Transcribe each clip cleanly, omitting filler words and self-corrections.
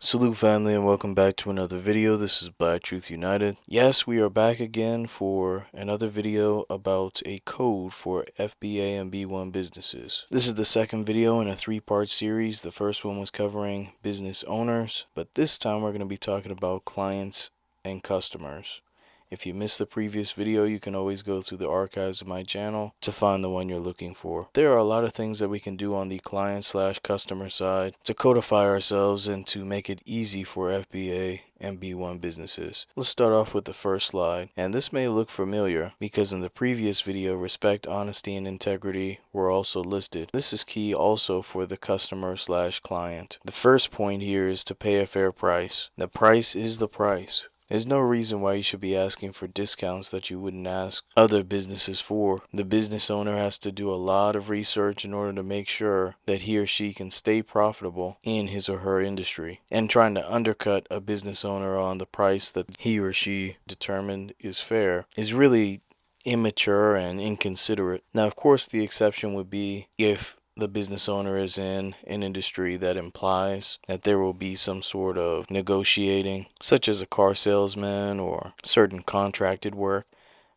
Salute family and welcome back to another video. This is Black Truth United. Yes, we are back again for another video about a code for FBA and B1 businesses. This is the second video in a three-part series. The first one was covering business owners, but this time we're going to be talking about clients and customers. If you missed the previous video, you can always go through the archives of my channel to find the one you're looking for. There are a lot of things that we can do on the client/customer side to codify ourselves and to make it easy for FBA and B1 businesses. Let's start off with the first slide, and this may look familiar because in the previous video, respect, honesty, and integrity were also listed. This is key also for the customer/client. The first point here is to pay a fair price. The price is the price. There's no reason why you should be asking for discounts that you wouldn't ask other businesses for. The business owner has to do a lot of research in order to make sure that he or she can stay profitable in his or her industry. And trying to undercut a business owner on the price that he or she determined is fair is really immature and inconsiderate. Now, of course, the exception would be if the business owner is in an industry that implies that there will be some sort of negotiating, such as a car salesman or certain contracted work.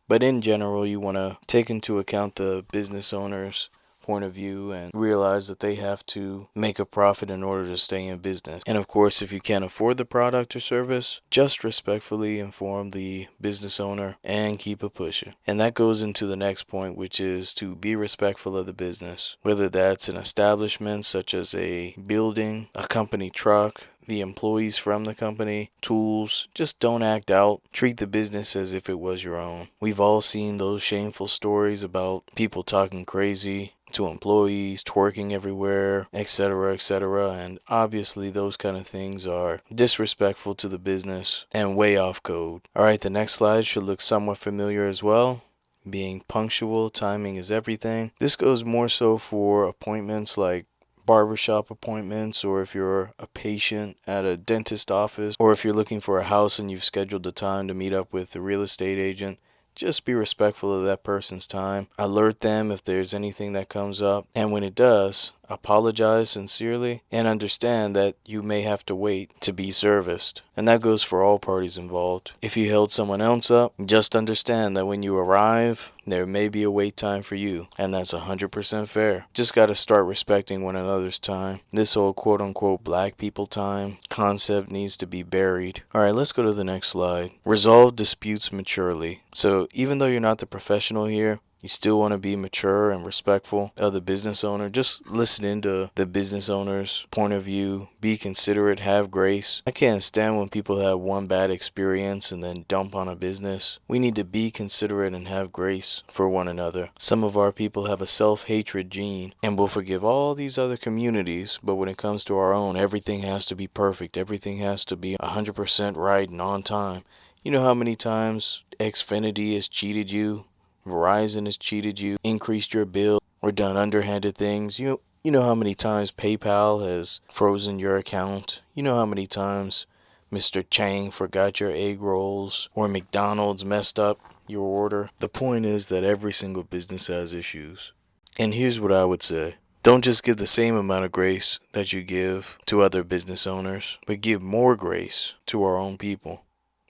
But in general, you want to take into account the business owner's point of view and realize that they have to make a profit in order to stay in business. And of course, if you can't afford the product or service, just respectfully inform the business owner and keep it pushing. And that goes into the next point, which is to be respectful of the business, whether that's an establishment such as a building, a company truck, the employees from the company, tools. Just don't act out. Treat the business as if it was your own. We've all seen those shameful stories about people talking crazy to employees, twerking everywhere, etc., etc. And obviously those kind of things are disrespectful to the business and way off code. Alright, the next slide should look somewhat familiar as well. Being punctual, timing is everything. This goes more so for appointments like barbershop appointments, or if you're a patient at a dentist office, or if you're looking for a house and you've scheduled a time to meet up with the real estate agent. Just be respectful of that person's time. Alert them if there's anything that comes up, and when it does, apologize sincerely and understand that you may have to wait to be serviced. And that goes for all parties involved. If you held someone else up, just understand that when you arrive, there may be a wait time for you, and that's 100% fair. Just gotta start respecting one another's time. This whole quote-unquote black people time concept needs to be buried. Alright, let's go to the next slide. Resolve disputes maturely. So even though you're not the professional here, you still want to be mature and respectful of the business owner. Just listen into the business owner's point of view. Be considerate, have grace. I can't stand when people have one bad experience and then dump on a business. We need to be considerate and have grace for one another. Some of our people have a self-hatred gene and will forgive all these other communities, but when it comes to our own, everything has to be perfect. Everything has to be 100% right and on time. You know how many times Xfinity has cheated you? Verizon has cheated you, increased your bill, or done underhanded things. You know how many times PayPal has frozen your account. You know how many times Mr. Chang forgot your egg rolls, or McDonald's messed up your order. The point is that every single business has issues. And here's what I would say. Don't just give the same amount of grace that you give to other business owners, but give more grace to our own people.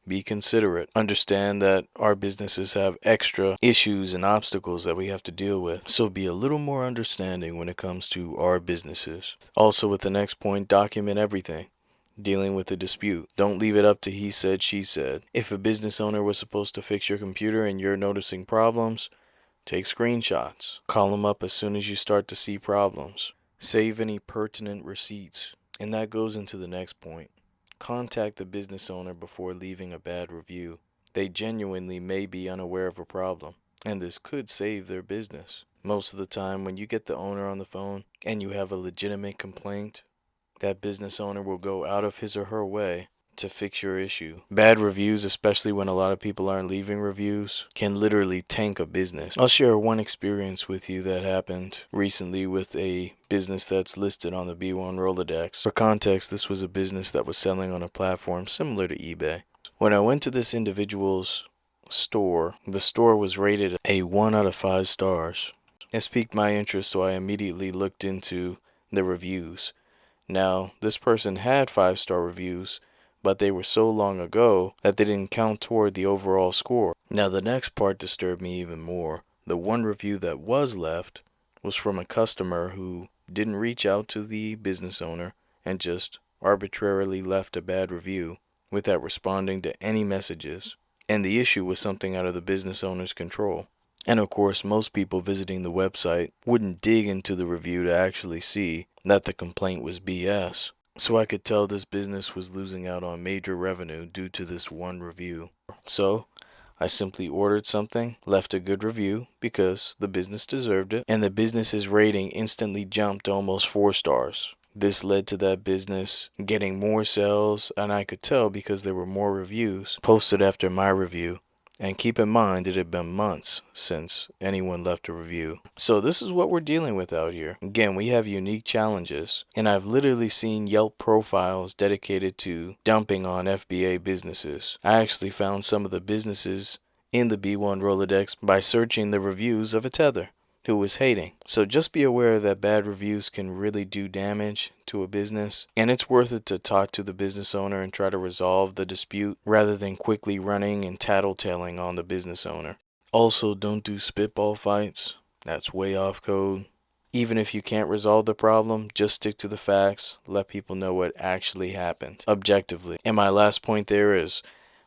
Be considerate. Understand that our businesses have extra issues and obstacles that we have to deal with. So be a little more understanding when it comes to our businesses. Also, with the next point, document everything. Dealing with a dispute. Don't leave it up to he said, she said. If a business owner was supposed to fix your computer and you're noticing problems, take screenshots. Call them up as soon as you start to see problems. Save any pertinent receipts. And that goes into the next point. Contact the business owner before leaving a bad review. They genuinely may be unaware of a problem, and this could save their business. Most of the time, when you get the owner on the phone and you have a legitimate complaint, that business owner will go out of his or her way to fix your issue. Bad reviews, especially when a lot of people aren't leaving reviews, can literally tank a business. I'll share one experience with you that happened recently with a business that's listed on the B1 Rolodex. For context, this was a business that was selling on a platform similar to eBay. When I went to this individual's store, the store was rated a 1 out of 5 stars. This piqued my interest, so I immediately looked into the reviews. Now, this person had 5-star reviews, but they were so long ago that they didn't count toward the overall score. Now, the next part disturbed me even more. The one review that was left was from a customer who didn't reach out to the business owner and just arbitrarily left a bad review without responding to any messages. And the issue was something out of the business owner's control. And of course, most people visiting the website wouldn't dig into the review to actually see that the complaint was BS. So I could tell this business was losing out on major revenue due to this one review. So I simply ordered something, left a good review because the business deserved it, and the business's rating instantly jumped to almost 4 stars. This led to that business getting more sales, and I could tell because there were more reviews posted after my review. And keep in mind, it had been months since anyone left a review. So this is what we're dealing with out here. Again, we have unique challenges, and I've literally seen Yelp profiles dedicated to dumping on FBA businesses. I actually found some of the businesses in the B1 Rolodex by searching the reviews of a tether who was hating. So just be aware that bad reviews can really do damage to a business, and it's worth it to talk to the business owner and try to resolve the dispute rather than quickly running and tattletaling on the business owner. Also, don't do spitball fights. That's way off code. Even if you can't resolve the problem, just stick to the facts. Let people know what actually happened objectively. And my last point there is,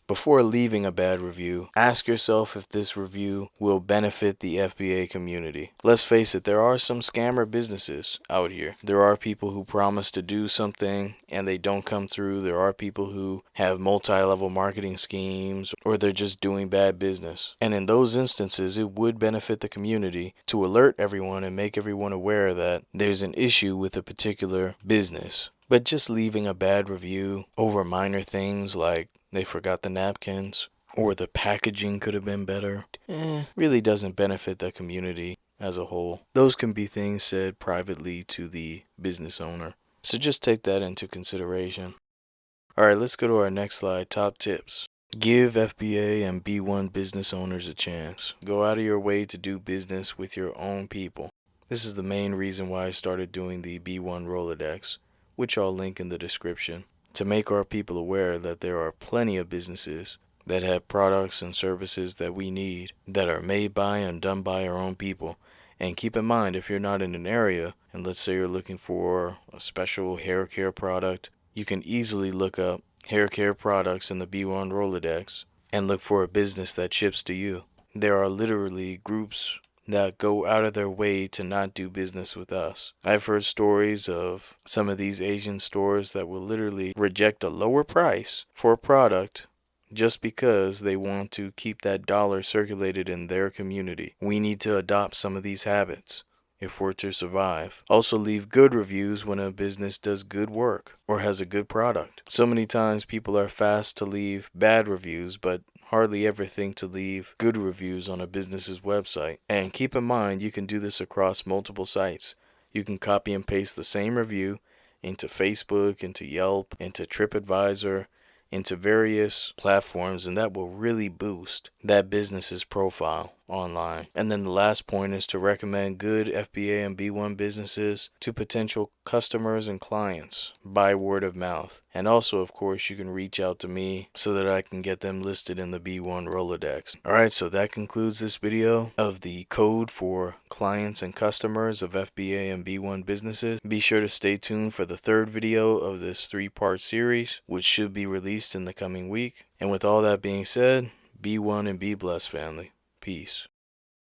before leaving a bad review, ask yourself if this review will benefit the FBA community. Let's face it, there are some scammer businesses out here. There are people who promise to do something and they don't come through. There are people who have multi-level marketing schemes, or they're just doing bad business. And in those instances, it would benefit the community to alert everyone and make everyone aware that there's an issue with a particular business. But just leaving a bad review over minor things like they forgot the napkins, or the packaging could have been better, really doesn't benefit the community as a whole. Those can be things said privately to the business owner. So just take that into consideration. Alright, let's go to our next slide, top tips. Give FBA and B1 business owners a chance. Go out of your way to do business with your own people. This is the main reason why I started doing the B1 Rolodex, which I'll link in the description, to make our people aware that there are plenty of businesses that have products and services that we need, that are made by and done by our own people. And keep in mind, if you're not in an area, and let's say you're looking for a special hair care product, you can easily look up hair care products in the B1 Rolodex and look for a business that ships to you. There are literally groups that go out of their way to not do business with us. I've heard stories of some of these Asian stores that will literally reject a lower price for a product just because they want to keep that dollar circulated in their community. We need to adopt some of these habits if we're to survive. Also, leave good reviews when a business does good work or has a good product. So many times people are fast to leave bad reviews, but hardly ever think to leave good reviews on a business's website. And keep in mind, you can do this across multiple sites. You can copy and paste the same review into Facebook, into Yelp, into TripAdvisor, into various platforms, and that will really boost that business's profile online. And then the last point is to recommend good FBA and B1 businesses to potential customers and clients by word of mouth. And also, of course, you can reach out to me so that I can get them listed in the B1 Rolodex. Alright, so that concludes this video of the code for clients and customers of FBA and B1 businesses. Be sure to stay tuned for the third video of this 3-part series, which should be released in the coming week. And with all that being said, be one and be blessed, family. Peace.